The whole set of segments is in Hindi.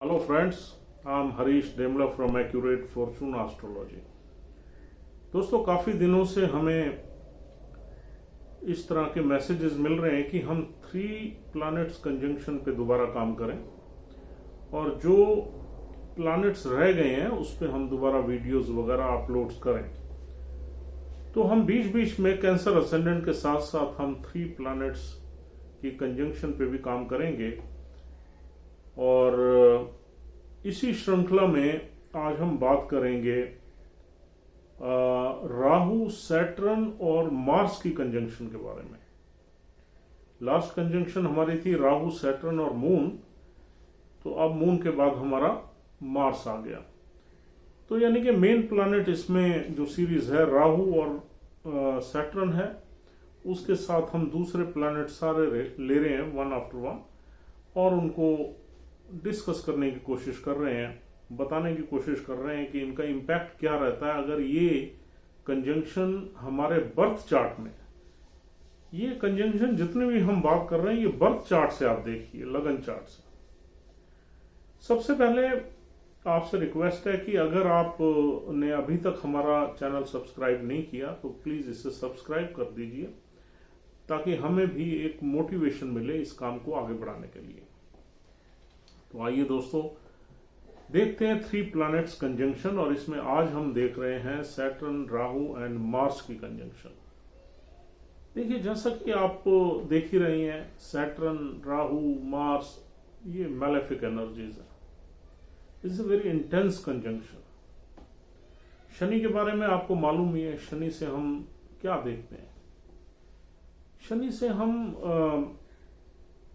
Hello friends, I'm Harish Demla from Accurate Fortune Astrology। दोस्तों काफ़ी दिनों से हमें इस तरह के मैसेजेस मिल रहे हैं कि हम 3 प्लैनेट्स कंजंक्शन पे दोबारा काम करें और जो प्लैनेट्स रह गए हैं उस पे हम दोबारा वीडियोस वगैरह अपलोड्स करें। तो हम बीच बीच में कैंसर असेंडेंट के साथ साथ हम 3 प्लैनेट्स की कंजंक्शन पे भी काम करेंगे और इसी श्रृंखला में आज हम बात करेंगे राहु, सैटर्न और मार्स की कंजंक्शन के बारे में। लास्ट कंजंक्शन हमारी थी राहु, सैटर्न और मून, तो अब मून के बाद हमारा मार्स आ गया। तो यानी कि मेन प्लैनेट इसमें जो सीरीज है राहु और सैटर्न है, उसके साथ हम दूसरे प्लैनेट सारे ले रहे हैं वन आफ्टर वन और उनको डिस्कस करने की कोशिश कर रहे हैं, बताने की कोशिश कर रहे हैं कि इनका इम्पैक्ट क्या रहता है अगर ये कंजंक्शन हमारे बर्थ चार्ट में, ये कंजंक्शन जितने भी हम बात कर रहे हैं ये बर्थ चार्ट से आप देखिए, लगन चार्ट से। सबसे पहले आपसे रिक्वेस्ट है कि अगर आपने अभी तक हमारा चैनल सब्सक्राइब नहीं किया तो प्लीज इसे सब्सक्राइब कर दीजिए ताकि हमें भी एक मोटिवेशन मिले इस काम को आगे बढ़ाने के लिए। तो आइए दोस्तों देखते हैं 3 प्लैनेट्स कंजंक्शन और इसमें आज हम देख रहे हैं सैटर्न, राहु एंड मार्स की कंजंक्शन। देखिए जैसा कि आप देख ही रही हैं, सैटर्न, राहु, मार्स ये मैलेफिक एनर्जीज है। It's a very intense conjunction. Shani के बारे में आपको मालूम ही है, शनि से हम क्या देखते हैं। शनि से हम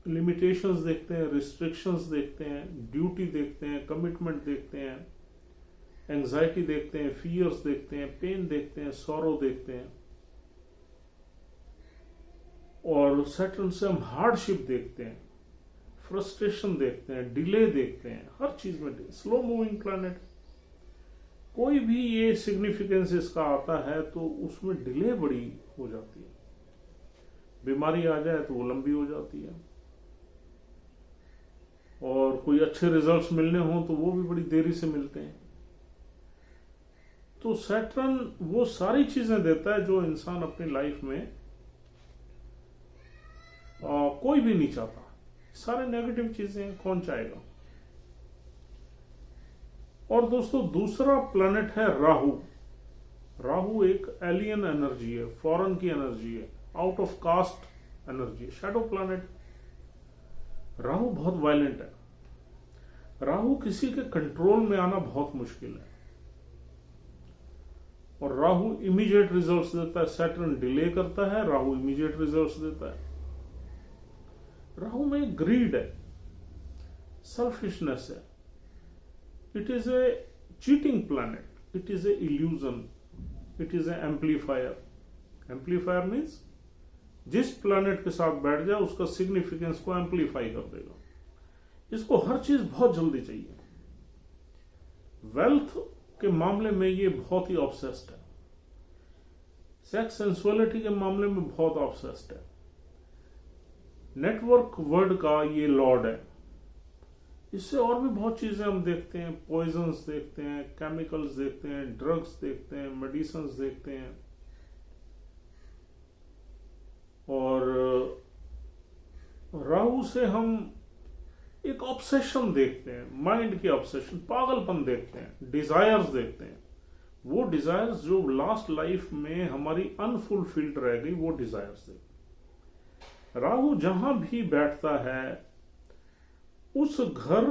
लिमिटेशंस देखते हैं, रिस्ट्रिक्शंस देखते हैं, ड्यूटी देखते हैं, कमिटमेंट देखते हैं, एंजाइटी देखते हैं, फियर्स देखते हैं, पेन देखते हैं, सॉरो देखते हैं। और सैटर्न से हम हार्डशिप देखते हैं, फ्रस्ट्रेशन देखते हैं, डिले देखते हैं, हर चीज में। स्लो मूविंग प्लैनेट, कोई भी ये सिग्निफिकेंस इसका आता है तो उसमें डिले बड़ी हो जाती है। बीमारी आ जाए तो वो लंबी हो जाती है और कोई अच्छे रिजल्ट्स मिलने हो तो वो भी बड़ी देरी से मिलते हैं। तो सैटर्न वो सारी चीजें देता है जो इंसान अपनी लाइफ में कोई भी नहीं चाहता। सारे नेगेटिव चीजें कौन चाहेगा। और दोस्तों दूसरा प्लैनेट है राहु। राहु एक एलियन एनर्जी है, फॉरेन की एनर्जी है, out of caste energy, shadow planet. Rahu बहुत वायलेंट है। राहु किसी के कंट्रोल में आना बहुत मुश्किल है और राहु इमीडिएट रिजल्ट्स देता है। सैटर्न डिले करता है, राहु इमीडिएट रिजल्ट्स देता है। राहु में ग्रीड है, सेल्फिशनेस है। It is a cheating planet, it is a illusion, it is A amplifier. Amplifier means जिस प्लैनेट के साथ बैठ जाए उसका सिग्निफिकेंस को एम्पलीफाई कर देगा। इसको हर चीज बहुत जल्दी चाहिए। वेल्थ के मामले में ये बहुत ही ऑब्सेस्ड है। सेक्स सेंसुअलिटी के मामले में बहुत ऑब्सेस्ड है। नेटवर्क वर्ड का ये लॉर्ड है। इससे और भी बहुत चीजें हम देखते हैं, पॉइजन्स देखते हैं, केमिकल्स देखते हैं, ड्रग्स देखते हैं, मेडिसिन्स देखते हैं। और राहु से हम एक ऑब्सेशन देखते हैं, माइंड की ऑब्सेशन, पागलपन देखते हैं, डिजायर्स देखते हैं। वो डिजायर्स जो लास्ट लाइफ में हमारी अनफुलफिल्ड रह गई, वो डिजायर्स देखते हैं। राहु जहां भी बैठता है उस घर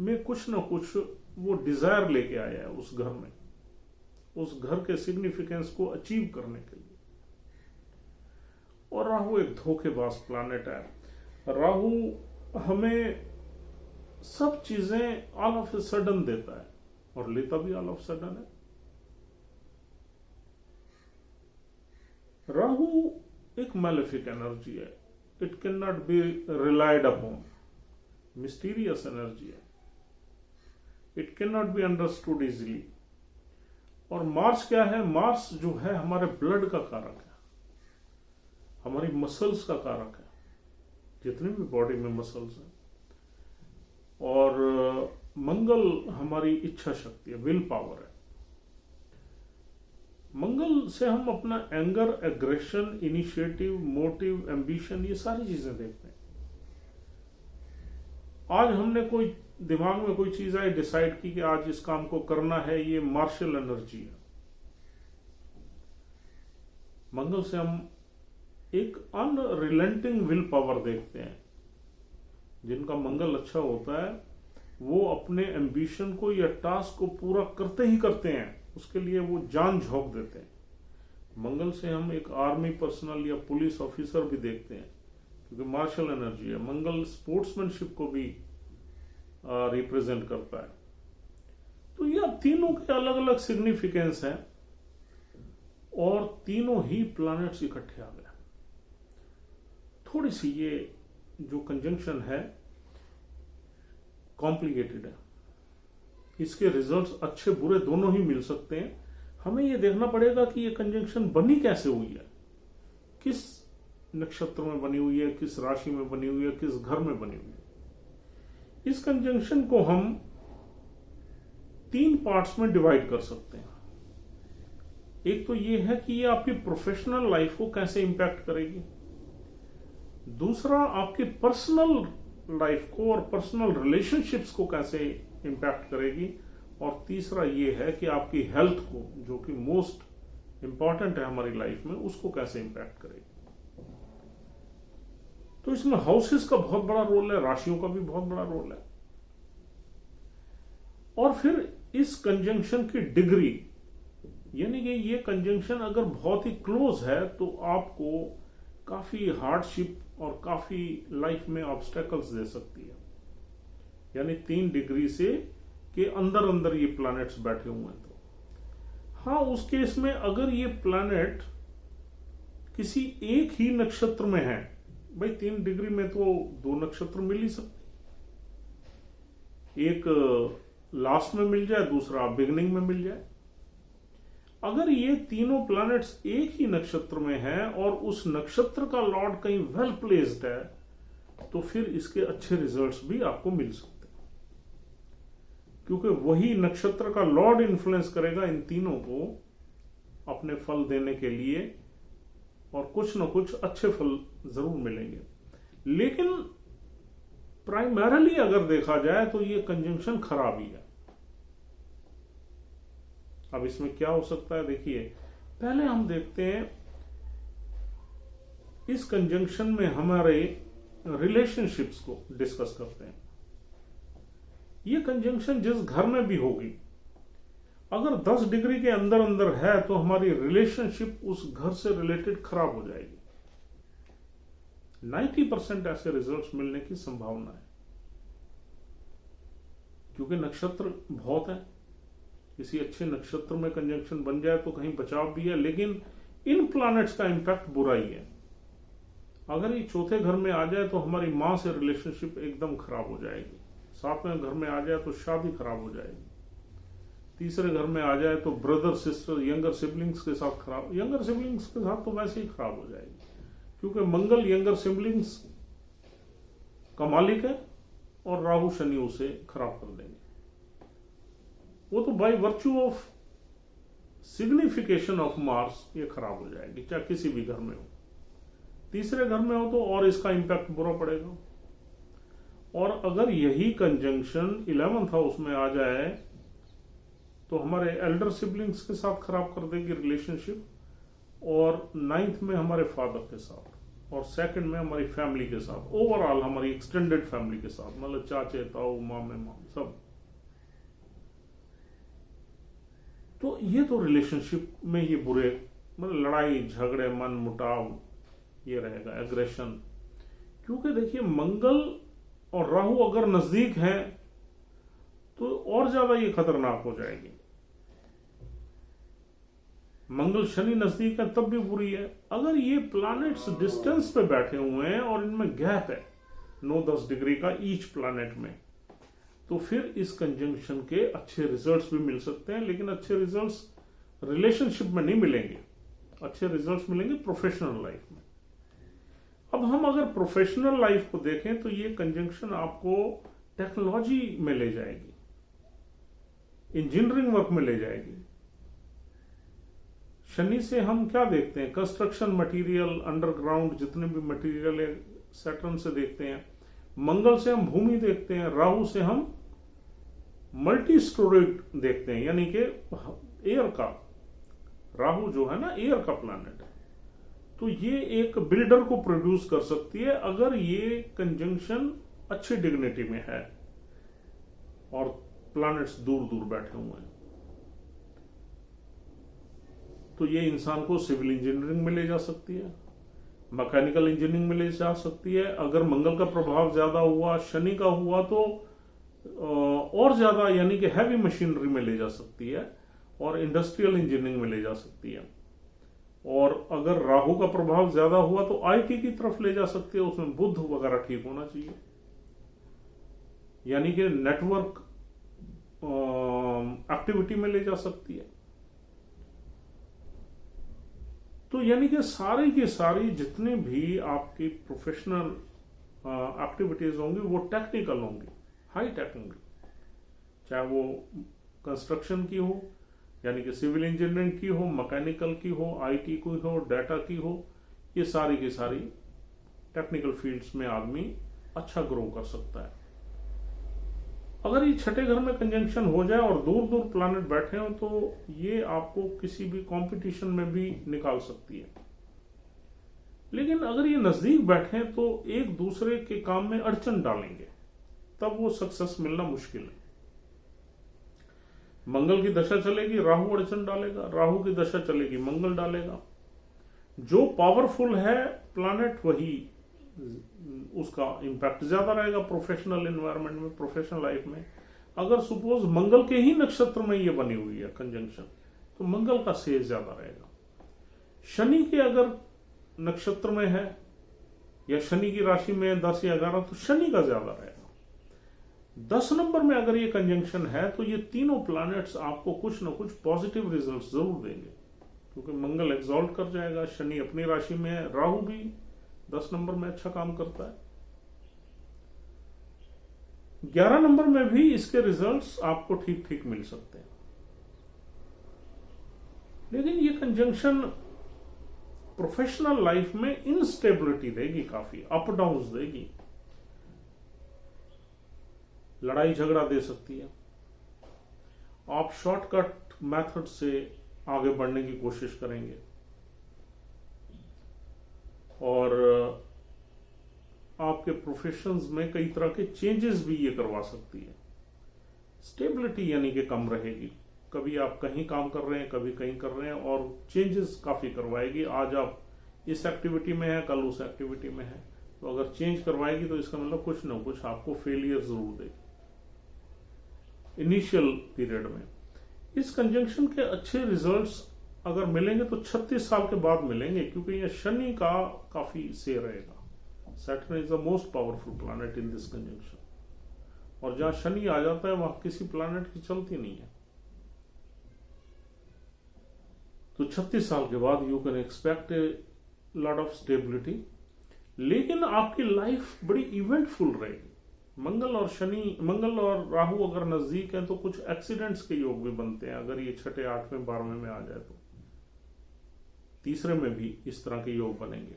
में कुछ ना कुछ वो डिजायर लेके आया है, उस घर में, उस घर के सिग्निफिकेंस को अचीव करने के लिए। और राहु एक धोखेबाज प्लैनेट है। राहु हमें सब चीजें ऑल ऑफ ए सडन देता है और लेता भी ऑल ऑफ सडन है। राहु एक मैलेफिक एनर्जी है। It can not be relied upon, mysterious energy है। It can not be understood easily. और मार्स क्या है? मार्स जो है हमारे ब्लड का कारक है, हमारी मसल्स का कारक है। जितने भी बॉडी में मसल्स हैं, और मंगल हमारी इच्छा शक्ति है, विल पावर है। मंगल से हम अपना anger, aggression, initiative, motive, ambition, ये सारी चीजें देखते हैं। आज हमने कोई दिमाग में कोई चीज आई, डिसाइड की कि आज इस काम को करना है, ये मार्शल एनर्जी है। मंगल से हम एक अनरिलेंटिंग विल पावर देखते हैं। जिनका मंगल अच्छा होता है वो अपने एम्बिशन को या टास्क को पूरा करते ही करते हैं, उसके लिए वो जान झोंक देते हैं। मंगल से हम एक आर्मी पर्सनल या पुलिस ऑफिसर भी देखते हैं, क्योंकि मार्शल एनर्जी है। मंगल स्पोर्ट्समैनशिप को भी रिप्रेजेंट करता है। तो ये अब तीनों के अलग अलग सिग्निफिकेंस हैं और तीनों ही प्लैनेट्स इकट्ठे आ गए। थोड़ी सी ये जो कंजंक्शन है कॉम्प्लिकेटेड है, इसके रिजल्ट्स अच्छे बुरे दोनों ही मिल सकते हैं। हमें ये देखना पड़ेगा कि ये कंजंक्शन बनी कैसे हुई है, किस नक्षत्र में बनी हुई है, किस राशि में बनी हुई है, किस घर में बनी हुई है। इस कंजंक्शन को हम 3 पार्ट्स में डिवाइड कर सकते हैं। एक तो ये है कि ये आपकी प्रोफेशनल लाइफ को कैसे इंपैक्ट करेगी, दूसरा आपके पर्सनल लाइफ को और पर्सनल रिलेशनशिप्स को कैसे इंपैक्ट करेगी, और तीसरा ये है कि आपकी हेल्थ को, जो कि मोस्ट इंपॉर्टेंट है हमारी लाइफ में, उसको कैसे इंपैक्ट करेगी। तो इसमें हाउसेस का बहुत बड़ा रोल है, राशियों का भी बहुत बड़ा रोल है। और फिर इस कंजंक्शन की डिग्री, यानी कि ये कंजंक्शन अगर बहुत ही क्लोज है तो आपको काफी हार्डशिप और काफी लाइफ में ऑब्स्टेकल्स दे सकती है। यानी 3 डिग्री से के अंदर अंदर ये प्लैनेट्स बैठे हुए हैं। तो हाँ, उस केस में अगर ये प्लैनेट किसी एक ही नक्षत्र में है, भाई 3 डिग्री में तो 2 नक्षत्र मिल ही सकते, एक लास्ट में मिल जाए, दूसरा बिगिनिंग में मिल जाए। अगर ये तीनों प्लैनेट्स एक ही नक्षत्र में हैं और उस नक्षत्र का लॉर्ड कहीं वेल प्लेस्ड है, तो फिर इसके अच्छे रिजल्ट्स भी आपको मिल सकते हैं, क्योंकि वही नक्षत्र का लॉर्ड इन्फ्लुएंस करेगा इन तीनों को अपने फल देने के लिए, और कुछ न कुछ अच्छे फल जरूर मिलेंगे। लेकिन प्राइमरीली अगर देखा जाए तो ये कंजंक्शन खराब ही है। अब इसमें क्या हो सकता है, देखिए पहले हम देखते हैं इस कंजंक्शन में हमारे रिलेशनशिप्स को डिस्कस करते हैं। ये कंजंक्शन जिस घर में भी होगी, अगर 10 डिग्री के अंदर अंदर है तो हमारी रिलेशनशिप उस घर से रिलेटेड खराब हो जाएगी। 90% ऐसे रिजल्ट्स मिलने की संभावना है, क्योंकि नक्षत्र बहुत है। किसी अच्छे नक्षत्र में कंजंक्शन बन जाए तो कहीं बचाव भी है, लेकिन इन प्लैनेट्स का इंपैक्ट बुरा ही है। अगर ये चौथे घर में आ जाए तो हमारी मां से रिलेशनशिप एकदम खराब हो जाएगी, 7वें घर में आ जाए तो शादी खराब हो जाएगी, तीसरे घर में आ जाए तो ब्रदर सिस्टर यंगर सिबलिंग्स के साथ खराब, यंगर सिबलिंग्स के साथ तो वैसे ही खराब हो जाएगी, क्योंकि मंगल यंगर सिबलिंग्स का मालिक है और राहु शनि उसे खराब कर देंगे। वो तो by virtue of signification of Mars ये खराब हो जाएगी, चाहे किसी भी घर में हो। तीसरे घर में हो तो और इसका इंपैक्ट बुरा पड़ेगा। और अगर यही कंजंक्शन 11th हाउस में आ जाए तो हमारे एल्डर सिबलिंग्स के साथ खराब कर देगी रिलेशनशिप, और 9th में हमारे फादर के साथ, और 2nd में हमारी फैमिली के साथ, ओवरऑल हमारी एक्सटेंडेड फैमिली के साथ, मतलब चाचे ताऊ मामे माम सब। तो ये तो रिलेशनशिप में ये बुरे, मतलब लड़ाई झगड़े मन मुटाव ये रहेगा, एग्रेशन। क्योंकि देखिए मंगल और राहु अगर नजदीक हैं तो और ज्यादा ये खतरनाक हो जाएगी। मंगल शनि नजदीक है तब भी बुरी है। अगर ये प्लैनेट्स डिस्टेंस पे बैठे हुए हैं और इनमें गैप है 9-10 डिग्री का ईच प्लैनेट में, तो फिर इस कंजंक्शन के अच्छे रिजल्ट्स भी मिल सकते हैं, लेकिन अच्छे रिजल्ट्स रिलेशनशिप में नहीं मिलेंगे, अच्छे रिजल्ट्स मिलेंगे प्रोफेशनल लाइफ में। अब हम अगर प्रोफेशनल लाइफ को देखें तो ये कंजंक्शन आपको टेक्नोलॉजी में ले जाएगी, इंजीनियरिंग वर्क में ले जाएगी। शनि से हम क्या देखते हैं? कंस्ट्रक्शन मटेरियल, अंडरग्राउंड जितने भी मटेरियल है सैटर्न से देखते हैं। मंगल से हम भूमि देखते हैं। राहु से हम मल्टी स्टोरेज देखते हैं, यानी कि एयर का। राहु जो है ना, एयर का प्लैनेट है, तो ये एक बिल्डर को प्रोड्यूस कर सकती है अगर ये कंजंक्शन अच्छी डिग्निटी में है और प्लैनेट्स दूर दूर बैठे हुए हैं। तो ये इंसान को सिविल इंजीनियरिंग में ले जा सकती है, मैकेनिकल इंजीनियरिंग में ले जा सकती है। अगर मंगल का प्रभाव ज्यादा हुआ, शनि का हुआ, तो और ज्यादा यानी कि हैवी मशीनरी में ले जा सकती है और इंडस्ट्रियल इंजीनियरिंग में ले जा सकती है। और अगर राहु का प्रभाव ज्यादा हुआ तो आईटी की तरफ ले जा सकती है, उसमें बुध वगैरह ठीक होना चाहिए, यानी कि नेटवर्क एक्टिविटी में ले जा सकती है। तो यानी कि सारी की सारी जितने भी आपकी प्रोफेशनल एक्टिविटीज होंगी वो टेक्निकल होंगी, हाई टेक होंगी, चाहे वो कंस्ट्रक्शन की हो, यानी कि सिविल इंजीनियरिंग की हो, मैकेनिकल की हो, आईटी की हो, डाटा की हो, ये सारी की सारी टेक्निकल फील्ड्स में आदमी अच्छा ग्रो कर सकता है। अगर ये छठे घर में कंजंक्शन हो जाए और दूर दूर प्लैनेट बैठे हो तो ये आपको किसी भी कंपटीशन में भी निकाल सकती है। लेकिन अगर ये नजदीक बैठे तो एक दूसरे के काम में अड़चन डालेंगे, तब वो सक्सेस मिलना मुश्किल है। मंगल की दशा चलेगी, राहु अड़चन डालेगा, राहु की दशा चलेगी, मंगल डालेगा। जो पावरफुल है प्लैनेट वही उसका इंपैक्ट ज्यादा रहेगा प्रोफेशनल एनवायरनमेंट में, प्रोफेशनल लाइफ में। अगर सपोज मंगल के ही नक्षत्र में ये बनी हुई है कंजंक्शन, तो मंगल का सेज ज्यादा रहेगा। शनि के अगर नक्षत्र में है या शनि की राशि में 10 या 11, तो शनि का ज्यादा रहेगा। 10 नंबर में अगर ये कंजंक्शन है तो ये तीनों प्लैनेट्स आपको कुछ ना कुछ पॉजिटिव रिजल्ट्स जरूर देंगे, क्योंकि मंगल एक्सॉल्ट कर जाएगा, शनि अपनी राशि में है, राहु भी 10 नंबर में अच्छा काम करता है। 11 नंबर में भी इसके रिजल्ट्स आपको ठीक ठीक मिल सकते हैं। लेकिन ये कंजंक्शन प्रोफेशनल लाइफ में इनस्टेबिलिटी देगी, काफी अप डाउन्स देगी, लड़ाई झगड़ा दे सकती है। आप शॉर्टकट मेथड से आगे बढ़ने की कोशिश करेंगे और आपके प्रोफेशंस में कई तरह के चेंजेस भी ये करवा सकती है। स्टेबिलिटी यानी कि कम रहेगी, कभी आप कहीं काम कर रहे हैं, कभी कहीं कर रहे हैं, और चेंजेस काफी करवाएगी। आज आप इस एक्टिविटी में है, कल उस एक्टिविटी में है, तो अगर चेंज करवाएगी तो इसका मतलब कुछ ना कुछ आपको फेलियर जरूर देगी इनिशियल पीरियड में। इस कंजंक्शन के अच्छे रिजल्ट्स अगर मिलेंगे तो 36 साल के बाद मिलेंगे, क्योंकि ये शनि का काफी से रहेगा। Saturn is the most powerful planet in this conjunction, और जहां शनि आ जाता है वहां किसी प्लैनेट की चलती नहीं है। तो 36 साल के बाद you can expect a lot of stability, लेकिन आपकी लाइफ बड़ी इवेंटफुल रहेगी। मंगल और राहु अगर नजदीक है तो कुछ एक्सीडेंट्स के योग भी बनते हैं, अगर ये 6, 8, 12 में आ जाए तो। तीसरे में भी इस तरह के योग बनेंगे,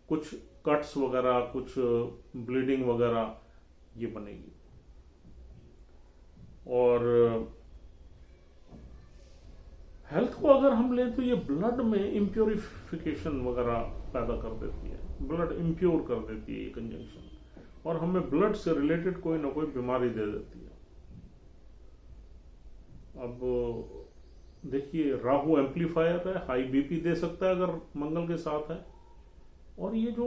कुछ कट्स वगैरह, कुछ ब्लीडिंग वगैरह ये बनेगी। और हेल्थ को अगर हम लें तो ये ब्लड में इम्प्योरिफिकेशन वगैरह पैदा कर देती है, ब्लड इम्प्योर कर देती है ये कंजंक्शन, और हमें ब्लड से रिलेटेड कोई ना कोई बीमारी दे देती है। अब देखिए, राहु एम्पलीफायर है, हाई बीपी दे सकता है अगर मंगल के साथ है। और ये जो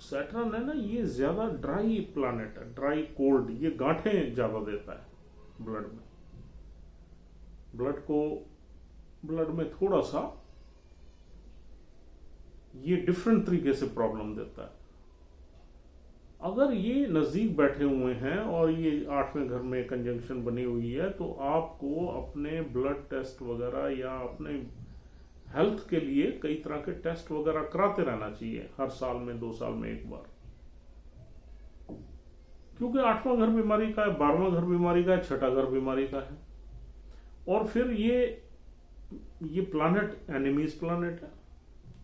सैटर्न है ना, ये ज्यादा ड्राई प्लैनेट है, ड्राई कोल्ड, ये गांठें ज्यादा देता है ब्लड में। ब्लड में थोड़ा सा ये डिफरेंट तरीके से प्रॉब्लम देता है। अगर ये नजदीक बैठे हुए हैं और ये 8वें घर में कंजंक्शन बनी हुई है, तो आपको अपने ब्लड टेस्ट वगैरह या अपने हेल्थ के लिए कई तरह के टेस्ट वगैरह कराते रहना चाहिए, हर साल में 2 साल में एक बार। क्योंकि 8वां घर बीमारी का है, 12वां घर बीमारी का है, 6ठा घर बीमारी का है। और फिर ये प्लैनेट एनिमीज प्लैनेट है,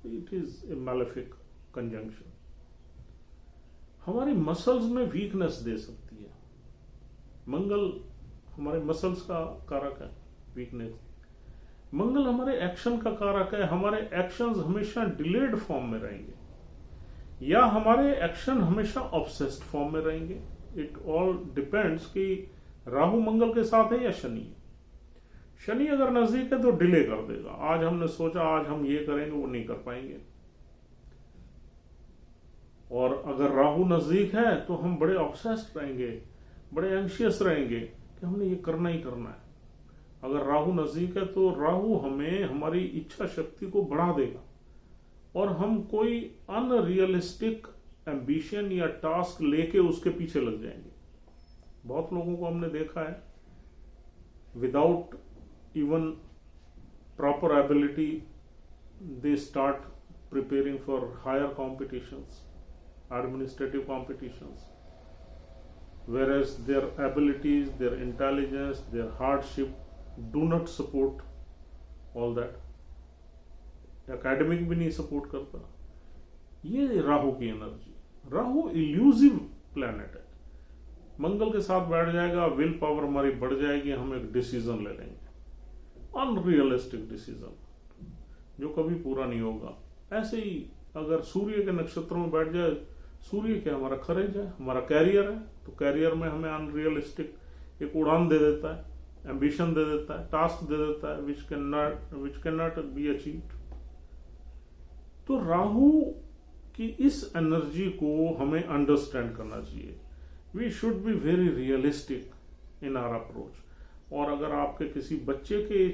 it is a malefic conjunction. हमारी मसल्स में वीकनेस दे सकती है। मंगल हमारे मसल्स का कारक है, वीकनेस। मंगल हमारे एक्शन का कारक है। हमारे एक्शंस हमेशा डिलेड फॉर्म में रहेंगे या हमारे एक्शन हमेशा ऑब्सेस्ड फॉर्म में रहेंगे। इट ऑल डिपेंड्स कि राहु मंगल के साथ है या शनि। शनि अगर नजदीक है तो डिले कर देगा। आज हमने सोचा आज हम ये करेंगे, वो नहीं कर पाएंगे। और अगर राहु नजदीक है तो हम बड़े ऑब्सेस्ड रहेंगे, बड़े एंशियस रहेंगे कि हमने ये करना ही करना है। अगर राहु नजदीक है तो राहु हमें हमारी इच्छा शक्ति को बढ़ा देगा और हम कोई अनरियलिस्टिक एम्बिशन या टास्क लेके उसके पीछे लग जाएंगे। बहुत लोगों को हमने देखा है without even proper ability they start preparing for higher competitions, administrative competitions, whereas their abilities, their intelligence, their hardship do not support all that. Academic भी नहीं सपोर्ट करता। ये राहु की एनर्जी। राहु इल्यूसिव प्लैनेट है। मंगल के साथ बैठ जाएगा, विल पावर हमारी बढ़ जाएगी, हम एक डिसीजन ले लेंगे, अनरियलिस्टिक डिसीजन जो कभी पूरा नहीं होगा। ऐसे ही अगर सूर्य के नक्षत्र में बैठ जाए, सूर्य क्या हमारा करेज है, हमारा कैरियर है, तो कैरियर में हमें अनरियलिस्टिक एक उड़ान दे देता है, एम्बिशन दे देता है, टास्क दे देता है which can not be achieved. तो राहु की इस एनर्जी को हमें अंडरस्टैंड करना चाहिए। We should be very realistic in our approach. और अगर आपके किसी बच्चे के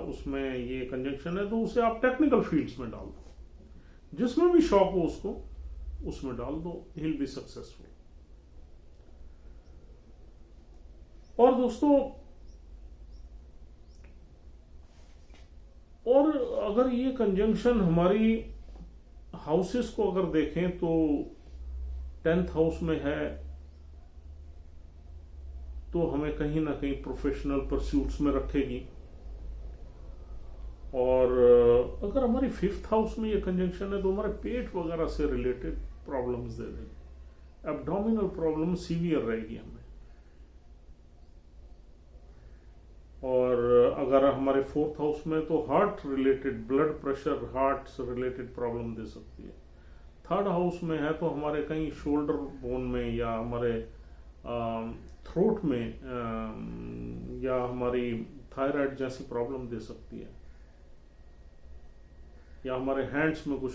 उसमें ये कंजंक्शन है तो उसे आप टेक्निकल फील्ड्स में डाल दो, जिसमें भी शौक हो उसको उसमें डाल दो, ही विल बी सक्सेसफुल। और दोस्तों, और अगर ये कंजंक्शन हमारी हाउसेस को अगर देखें तो 10th हाउस में है तो हमें कहीं ना कहीं प्रोफेशनल परस्यूट्स में रखेगी। और अगर हमारी 5th हाउस में ये कंजंक्शन है तो हमारे पेट वगैरह से रिलेटेड प्रॉब्लम्स दे देगी। एब्डोमिनल प्रॉब्लम सीवियर रहेगी हमें। और अगर हमारे 4th हाउस में तो heart related, blood pressure, heart से रिलेटेड प्रॉब्लम दे सकती है। 3rd हाउस में है तो हमारे कहीं शोल्डर बोन में या हमारे थ्रोट में या हमारी थायराइड जैसी प्रॉब्लम दे सकती है, या हमारे हैंड्स में कुछ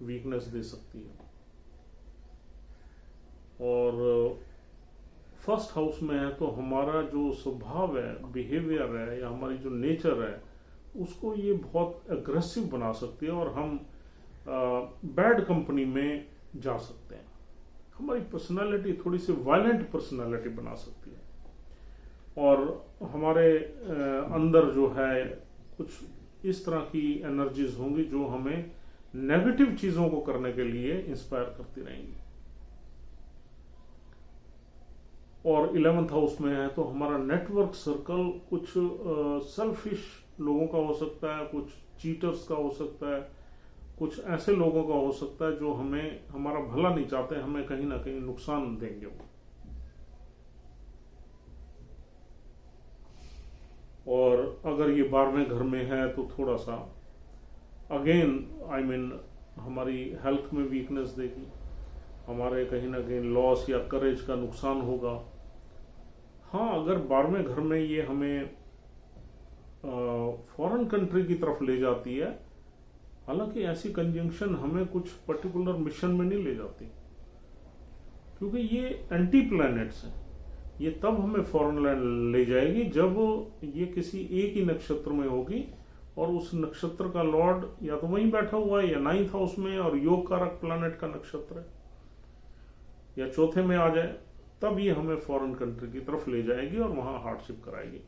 वीकनेस दे सकती है। और 1st हाउस में है तो हमारा जो स्वभाव है, बिहेवियर है, या हमारी जो नेचर है, उसको ये बहुत एग्रेसिव बना सकती है और हम बैड कंपनी में जा सकते हैं। हमारी पर्सनालिटी थोड़ी सी वायलेंट पर्सनालिटी बना सकती है और हमारे अंदर जो है कुछ इस तरह की एनर्जीज होंगी जो हमें नेगेटिव चीजों को करने के लिए इंस्पायर करती रहेंगी। और 11th हाउस में है तो हमारा नेटवर्क सर्कल कुछ सेल्फिश लोगों का हो सकता है, कुछ चीटर्स का हो सकता है, कुछ ऐसे लोगों का हो सकता है जो हमें हमारा भला नहीं चाहते, हमें कहीं ना कहीं नुकसान देंगे वो। और अगर ये 12वें घर में है तो थोड़ा सा अगेन हमारी हेल्थ में वीकनेस देगी, हमारे कहीं ना कहीं लॉस या करेज का नुकसान होगा। हाँ, अगर 12वें घर में ये हमें फॉरेन कंट्री की तरफ ले जाती है, हालांकि ऐसी कंजंक्शन हमें कुछ पर्टिकुलर मिशन में नहीं ले जाती, क्योंकि ये एंटी प्लैनेट्स हैं। ये तब हमें फॉरेन लैंड ले जाएगी जब ये किसी एक ही नक्षत्र में होगी और उस नक्षत्र का लॉर्ड या तो वहीं बैठा हुआ है या 9th हाउस में और योग कारक प्लैनेट का नक्षत्र है, या चौथे में आ जाए, तब ये हमें फॉरेन कंट्री की तरफ ले जाएगी और वहां हार्डशिप कराएगी।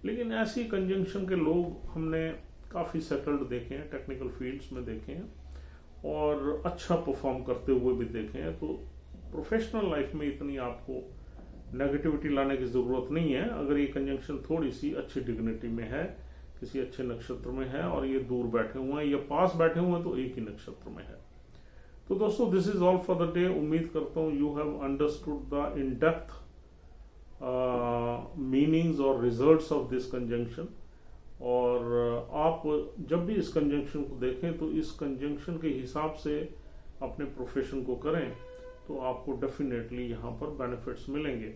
लेकिन ऐसी कंजंक्शन के लोग हमने काफी सेटल्ड देखे हैं, टेक्निकल फील्ड्स में देखे हैं और अच्छा परफॉर्म करते हुए भी देखे हैं। तो प्रोफेशनल लाइफ में इतनी आपको नेगेटिविटी लाने की जरूरत नहीं है। अगर ये कंजंक्शन थोड़ी सी अच्छी डिग्निटी में है, किसी अच्छे नक्षत्र में है और ये दूर बैठे हुए हैं या पास बैठे हुए हैं तो एक ही नक्षत्र में है। तो दोस्तों this is all for the day. उम्मीद करता हूं you have understood the in depth meanings और रिजल्ट्स ऑफ दिस कंजंक्शन। और आप जब भी इस कंजंक्शन को देखें तो इस कंजंक्शन के हिसाब से अपने प्रोफेशन को करें तो आपको डेफिनेटली यहाँ पर बेनिफिट्स मिलेंगे।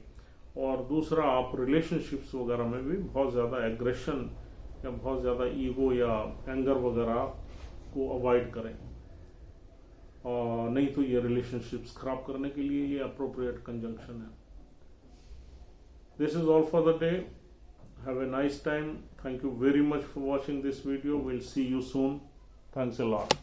और दूसरा, आप रिलेशनशिप्स वगैरह में भी बहुत ज़्यादा एग्रेशन या बहुत ज़्यादा ईगो या एंगर वगैरह को अवॉइड करें, और नहीं तो ये रिलेशनशिप्स खराब करने के लिए ये अप्रोप्रिएट कंजंक्शन है। This is all for the day. Have a nice time. Thank you very much for watching this video. We'll see you soon. Thanks a lot.